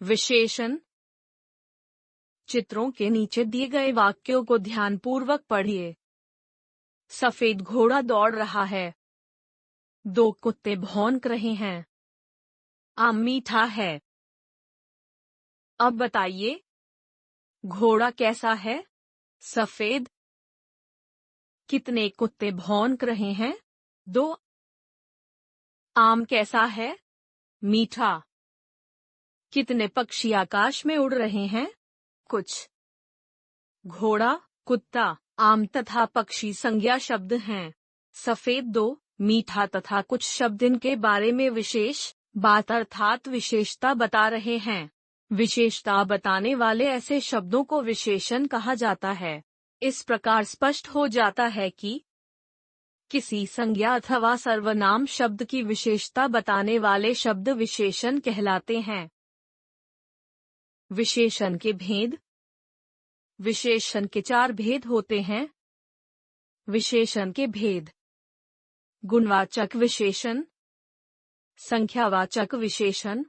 विशेषण। चित्रों के नीचे दिए गए वाक्यों को ध्यानपूर्वक पढ़िए। सफेद घोड़ा दौड़ रहा है। 2 कुत्ते भौंक रहे हैं। आम मीठा है। अब बताइए, घोड़ा कैसा है? सफेद। कितने कुत्ते भौंक रहे हैं? 2। आम कैसा है? मीठा। कितने पक्षी आकाश में उड़ रहे हैं? कुछ। घोड़ा, कुत्ता, आम तथा पक्षी संज्ञा शब्द हैं। सफेद 2, मीठा तथा कुछ शब्द इनके बारे में विशेष बात अर्थात विशेषता बता रहे हैं। विशेषता बताने वाले ऐसे शब्दों को विशेषण कहा जाता है। इस प्रकार स्पष्ट हो जाता है कि किसी संज्ञा अथवा सर्वनाम शब्द की विशेषता बताने वाले शब्द विशेषण कहलाते हैं। विशेषण के भेद। विशेषण के 4 भेद होते हैं। विशेषण के भेद: गुणवाचक विशेषण, संख्यावाचक विशेषण,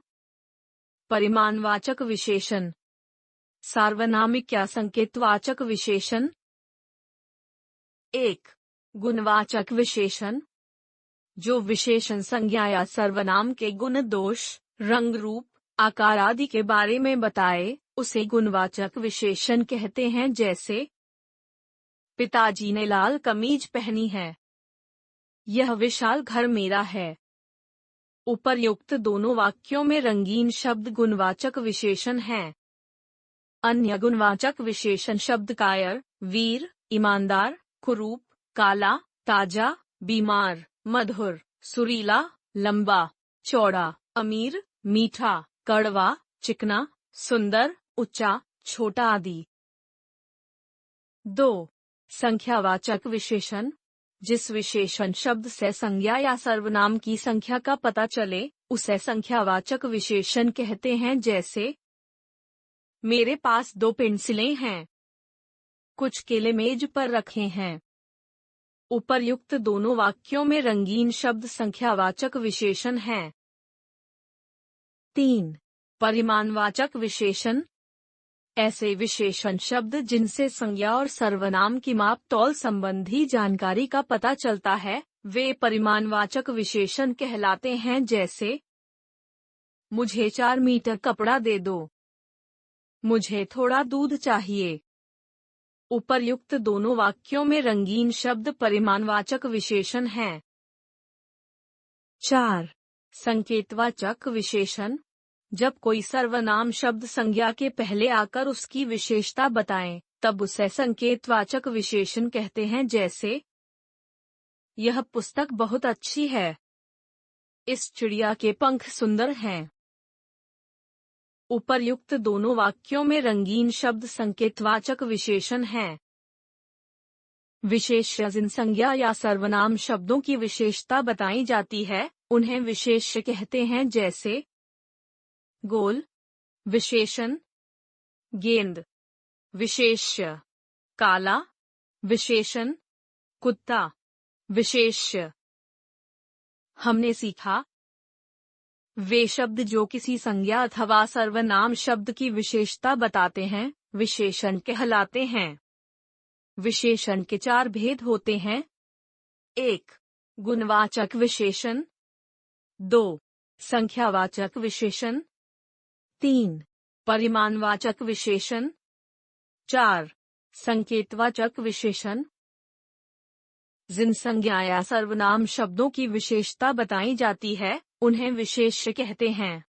परिमाणवाचक विशेषण, सार्वनामिक या संकेतवाचक विशेषण। 1. गुणवाचक विशेषण। जो विशेषण संज्ञा या सर्वनाम के गुण, दोष, रंग, रूप, आकार आदि के बारे में बताए, उसे गुणवाचक विशेषण कहते हैं। जैसे, पिताजी ने लाल कमीज पहनी है। यह विशाल घर मेरा है। उपर्युक्त दोनों वाक्यों में रंगीन शब्द गुणवाचक विशेषण हैं। अन्य गुणवाचक विशेषण शब्द कायर, वीर, ईमानदार, कुरूप, काला, ताजा, बीमार, मधुर, सुरीला, लंबा, चौड़ा, अमीर, मीठा, कड़वा, चिकना, सुंदर, ऊंचा, छोटा आदि। 2. संख्यावाचक विशेषण। जिस विशेषण शब्द से संज्ञा या सर्वनाम की संख्या का पता चले, उसे संख्यावाचक विशेषण कहते हैं। जैसे, मेरे पास 2 पेंसिलें हैं। कुछ केले मेज पर रखे हैं। उपर्युक्त दोनों वाक्यों में रंगीन शब्द संख्यावाचक विशेषण हैं। 3. परिमाणवाचक विशेषण। ऐसे विशेषण शब्द जिनसे संज्ञा और सर्वनाम की माप तौल संबंधी जानकारी का पता चलता है, वे परिमाणवाचक विशेषण कहलाते हैं। जैसे, मुझे 4 मीटर कपड़ा दे दो। मुझे थोड़ा दूध चाहिए। उपर्युक्त दोनों वाक्यों में रंगीन शब्द परिमाणवाचक विशेषण हैं। 4. संकेतवाचक विशेषण। जब कोई सर्वनाम शब्द संज्ञा के पहले आकर उसकी विशेषता बताएं, तब उसे संकेतवाचक विशेषण कहते हैं। जैसे, यह पुस्तक बहुत अच्छी है। इस चिड़िया के पंख सुंदर हैं। उपर्युक्त दोनों वाक्यों में रंगीन शब्द संकेतवाचक विशेषण हैं। विशेष्य। जिन संज्ञा या सर्वनाम शब्दों की विशेषता बताई जाती है, उन्हें विशेष्य कहते हैं। जैसे, गोल, विशेषण, गेंद, विशेष्य, काला, विशेषण, कुत्ता, विशेष्य। हमने सीखा, वे शब्द जो किसी संज्ञा अथवा सर्वनाम शब्द की विशेषता बताते हैं, विशेषण कहलाते हैं। विशेषण के 4 भेद होते हैं। 1. गुणवाचक विशेषण। 2. संख्यावाचक विशेषण। 3. परिमाणवाचक विशेषण। 4. संकेतवाचक विशेषण। जिन संज्ञा या सर्वनाम शब्दों की विशेषता बताई जाती है, उन्हें विशेष्य कहते हैं।